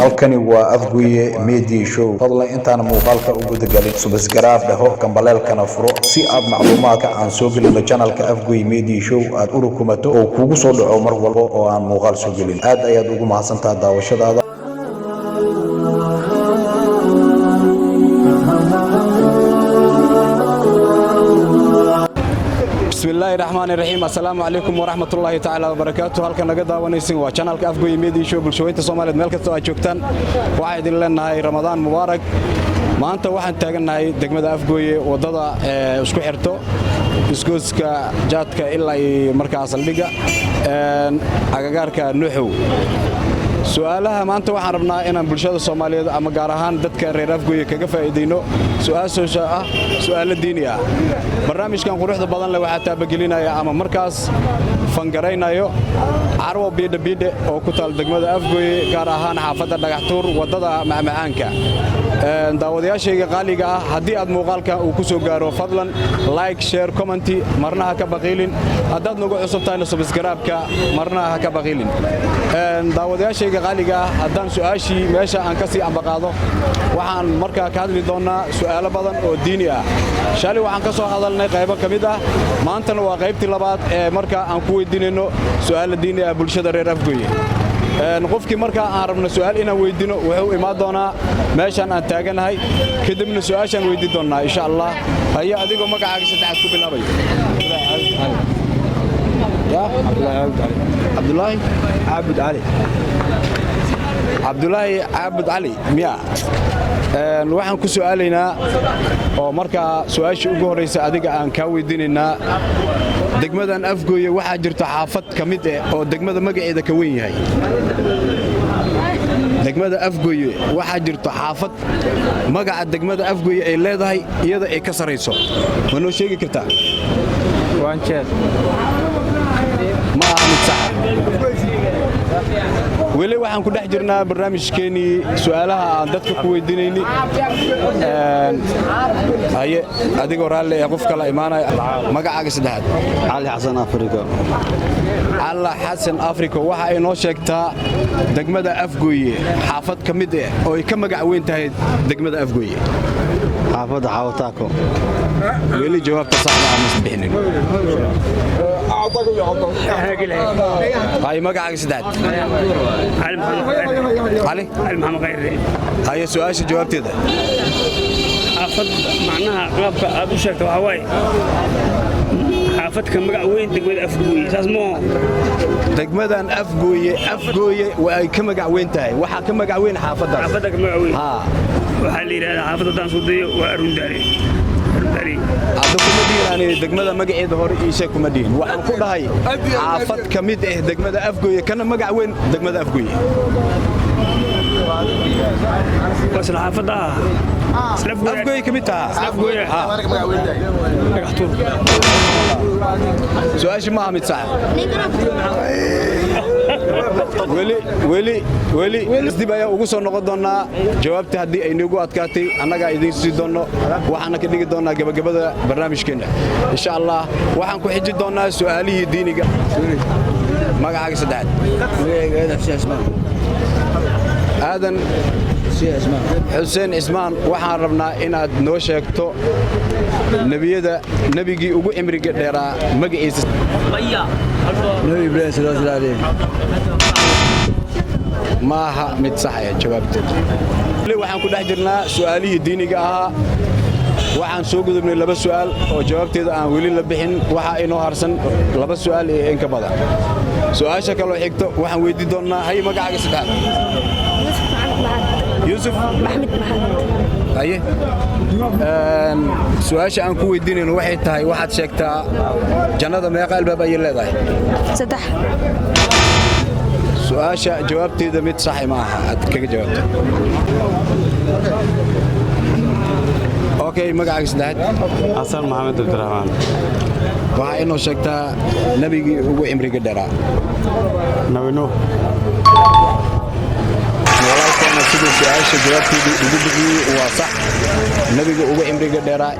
halkani waa Afgoye Media Show. fadlan intaan muuqaalka ugu dagalin subscribe dhaho kambaleelkana furo si aad macluumaadka aan soo gelino channelka Afgoye Media Show aad u rukumato oo kugu soo dhaco mar walba oo aan muuqaal soo gelin. aad ayaad ugu mahadsantahay daawashadaada. بسم الله الرحمن الرحيم السلام عليكم ورحمة الله تعالى وبركاته. halkan naga daawanaysin waa channelka Afgoye Media Show bulshooyinka Soomaaliyeed meel kasta oo aad joogtaan waxaan idin leenahay Ramadaan Mubaarak. maanta waxaan taaganahay degmada Afgoye wadada isku xirto isgooska jaadka ilaa markaas saldhiga agagaarka Nuuxow. su'aalaha maanta waxaan rabnaa inaan bulshada Soomaaliyeed ama gaar ahaan dadka reer Afgoye kaga faa'iideyno su'aalo diini ah. barnaamijkan quruxda badan leh waxa taabagelinaya ama markaas fangareynayo carwo biidhe oo ku taal degmada Afgoye gaar ahaan xaafadda Dhagaxtuur wadada macmacaanka. daawadayaashayga qaaliga ah haddii aad muuqaalka uu ku soo gaaro fadlan like share comment marna ha ka baqiilin haddaad nagu cusub tahay subscribe-ka marna ha ka baqiilin. daawadayaashayga qaaliga ah haddaan su'aashii meesha aan ka sii ambaqaado waxaan markaa ka hadli doonaa su'aalo badan oo diini ah. shalay waxaan ka soo hadalnay qaybo ka mid ah maantana waa qaybtii labaad ee markaa aan ku weydiinayno su'aalo diini ah bulshada reer Afgoye. qofkii markaa aan rabno su'aal inaan weydiino wuxuu imaan doonaa meeshan aan taaganahay kadibna su'aashaan weydiin doonaa insha Allah. haya adigoo magacaaga saddexaad ku bilaabay. Abdullahi Abud Ali. Abdullahi Abud Ali miya waxaan ku su'aalaynaa oo markaa su'aashii ugu horeysa adiga aan ka weydiinaynaa degmadan Afgoye waxaa jirta xaafad ka mid ah oo degmada magaceeda ka weyn yahay. degmada Afgoye waxaa jirta xaafad magaca degmada Afgoye ay leedahay iyada ay ka sareyso ma noo sheegi kartaa? waan jeed ma ahan sax weli waxaan ku dhex jirnaa barnaamijkeeni su'aalaha aan dadka ku weydiinayni. haye adigoo raalle ee qof kala imaanaya magacaaga saddexaad. علي حسن أفريقيا. علي حسن أفريقيا waxa ay noo sheegtaa degmada Afgoye xaafad ka mid ah oo ay ka magac weyn tahay degmada Afgoye. حافظ حاوتاكو. weli jawaabta saxda ah ma bixinin. هاي magacaaga saddexaad. علي محمد غير هاي سؤال جوابتيده حافظ معناها قلبك ابو شرط وهواي حافظك مقع وين دقمد Afgoye saas mo degmadan Afgoye way ka magac weyn tahay waxa ka magac weyn xaafadda حافظك مقع وين ha waxa la yiraahdaa xaafaddan Suudiyo waa Arundari hadda kuma diiraan degmada magaceeda hore isha kuma diin waxaan ku dhahay xaafad ka mid ah degmada Afgoye kana magac weyn degmada Afgoye wasla xaafadda Afgoye ka mid tahay Afgoye Dhagaxtuur su'aashi ma ahmid sax weli dib ayaa ugu soo noqon doonaa jawaabta haddii ay nagu adkaatay annaga idin sii doono waxaana ka dhigi doonaa gabagabada barnaamijkeena insha Allah. waxaan ku xiji doonaa su'aalihii diiniga. magacaaga saddexaad. aadan xuseen ismaan waxaan rabnaa inaad noo sheegto nabigii ugu cimriga dheeraa magaciisa. نبي إبراهيم صلى الله عليه. maaha mid sax ah jawaabteeda. waxaan ku dhex jirnaa su'aalihii diiniga ahaa waxaan soo gudubnay laba su'aal oo jawaabteeda aan weli la bixin waxa inoo harsan laba su'aal ee in ka badan. su'aasha kale oo xigto waxaan weydiin doonaa hay magacaaga saddexaad. يوسف محمد haye su'aasha aan ku weydiinayno waxay tahay waxaad sheegtaa jannada meeqa albaab ay leedahay? saddex. su'aasha jawaabteeda mid sax ma aha aad kaga jawaabto. okay magacaaga saddexaad. حسن محمد عبد الرحمن. waxa inoo sheegtaa nabigii ugu cimriga dheeraa. نبي نوح. walaalkana sidoo su'aasha jawaabteedu ugu bixiyay waa sax nabiga ugu cimriga dheeraa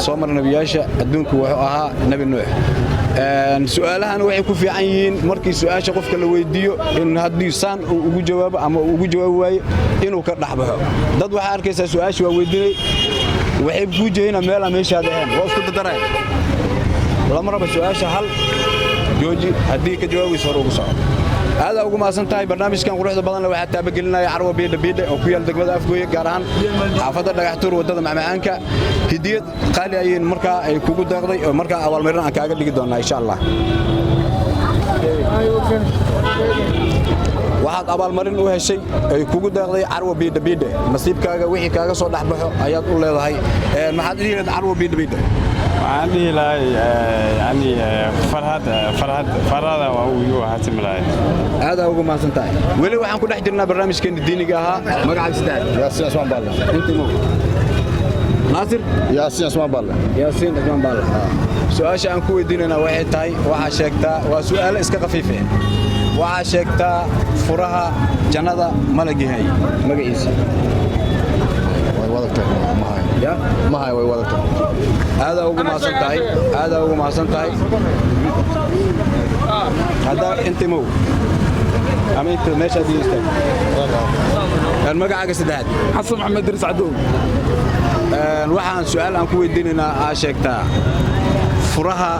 soo mar nabiyaasha adduunku wuxuu ahaa nabi nuux su'aalahan waxay ku fiican yihiin markii su'aasha qofka la weydiiyo in haddii saan uu ugu jawaabo ama uu ugu jawaabi waayo inuu ka dhaxbaxo dad waxa arkaysaa su'aasha waa weydiinay waxay ku jeeyna meel aan meeshaada ahayn waa isku daray lama rabo su'aasha hal jooji haddii ka jawaabayso hor ugu soco هذا أقوم أصنع برنامج كان قروح بدلنا واحد تابقلنا عروة بيد أو كيال دقمة أفقوية قارهان حافظة دقحتور ودد مع معانك هدية قال أي مركا كوكو دقضي مركا أول مرة أكاقل لقي دونا إن شاء الله واحد أول مرة هو هالشيء كوكو دقضي عروة بيد نصيب كاغا وحي كاغا صوت أحبحه آيات الله هاي ما حد يريد عروة بيد عندي لا يعني فرهد وهو حاتم لاي هذا هو ما سنتاي ولي waxaan ku dhex jirnaa barnaamijkan diiniga aha magaca sidaad Yaasiin Asmaan Balle inta mo Nasir Yaasiin Asmaan Balle Yaasiin Asmaan Balle su'aasha aan ku weydiinayna waxay tahay waxa sheegtaa waa su'aal iska qafiif ah waxa sheegtaa furaha jannada malagihay magaciisa way wadagtay يا ما هاي وادته هذا هو ما سنتاي هذا هو ما سنتاي هذا انت مو أما انت ماشي دي استاذ المقعد سداد حسن محمد درس عدو waxaan su'aal aan ku weydiinayna aa sheegtaa furaha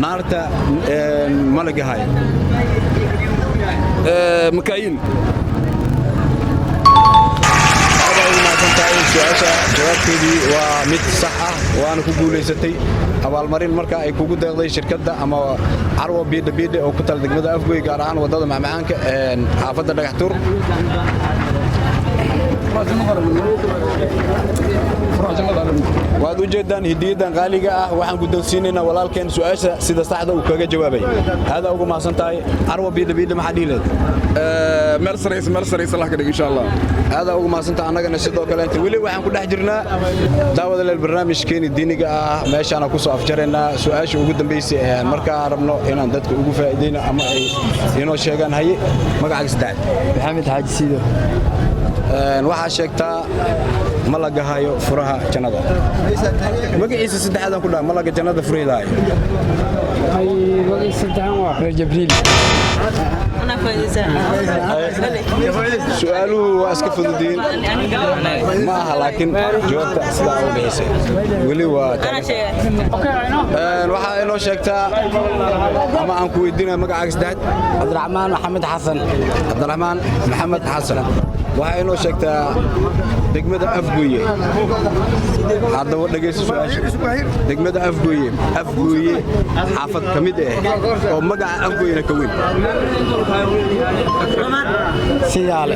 naarta malagahay مكاين jawaabteedii waa mid sax ah waana ku guulaysatay abaalmarin marka ay kugu deeqday shirkadda ama carwo biidha oo ku taal degmada Afgoy gaar ahaan wadada macmacaanka xaafadda Dhagaxtuur waad u jeedaan hidiyadan qaaliga ah waxaan guddoonsiinaynaa walaalkeen su'aasha sida saxda uu kaga jawaabay hada ugu mahadsantahay carwo biidha maxaa dhihi leedahay مرسريس الله كده إن شاء الله هذا هو ما سنت أنا قلنا سيدو كلا أنت ولي وحن كل حجرنا داود للبرنامج كين الديني ماشي أنا كوسو أفجرنا سؤال شو قدام بيسي مركا عربنا هنا ندك وقوف إيدينا أما ينو شيئا هاي ما قاعد يستعد محمد حاج سيدو waxaa sheegtaa malaga hayo furaha jannada magaciisa saddexaad ku dhahay malaga jannada furiidaay ay magaciisa saddexaad waa Xeer Jibriil أنا فايزة su'aaluhu waa iska fududiin ma aha laakiin jawaabta sidaa u bixisay weli waa أنا شيء waxaa inoo sheegtaa ama aan ku weydiinaa magacaaga saddexaad Cabdiraxmaan Maxamed Xasan Cabdiraxmaan Maxamed Xasan waxaa inoo sheegtaa degmada Afgoye hadda dhageyso su'aasha degmada Afgoye xaafad kamid ah oo magaca Afgoyena ka weyn siyaale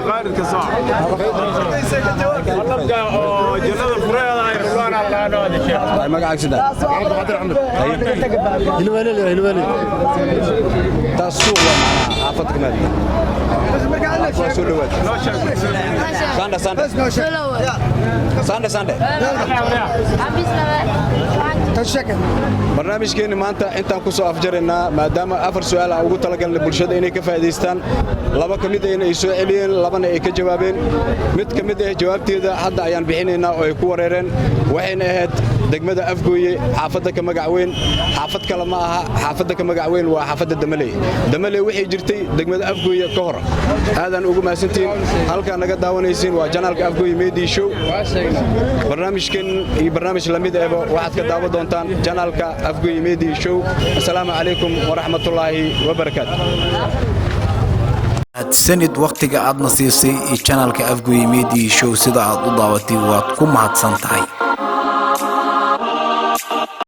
قارد كساع جنة الفريضة يرفعون الله نادي شيخ magacaaga saddexaad hilwali taas suuq waa macnaha xaafad kamid waa soo dhawaad sande barnaamijkeeni maanta intaan ku soo afjaraynaa maadaama 4 su'aal aan ugu talagalnay bulshada inay ka faa'iideystaan laba kamid ah inay soo celiyeen labana ay ka jawaabeen mid kamid ah jawaabteeda hadda ayaan bixinaynaa oo ay ku wareereen waxayna ahayd degmada Afgoye xaafadda ka magac weyn xaafad kale ma aha xaafadda ka magac weyn waa xaafadda Damaley waxay jirtay degmada Afgoye ka hor aadan ugu maasantiin halka naga daawanaysiin waa channelka Afgoye Media Show barnaamijkan iyo barnaamij la mid ah waxaad ka daawan doontaan channelka Afgoye Media Show assalaamu calaykum wa rahmatullaahi wa barakaatuh sanid waqtiga aad nasiisay channelka Afgoye Media Show sida aad u daawatay waad ku mahadsan tahay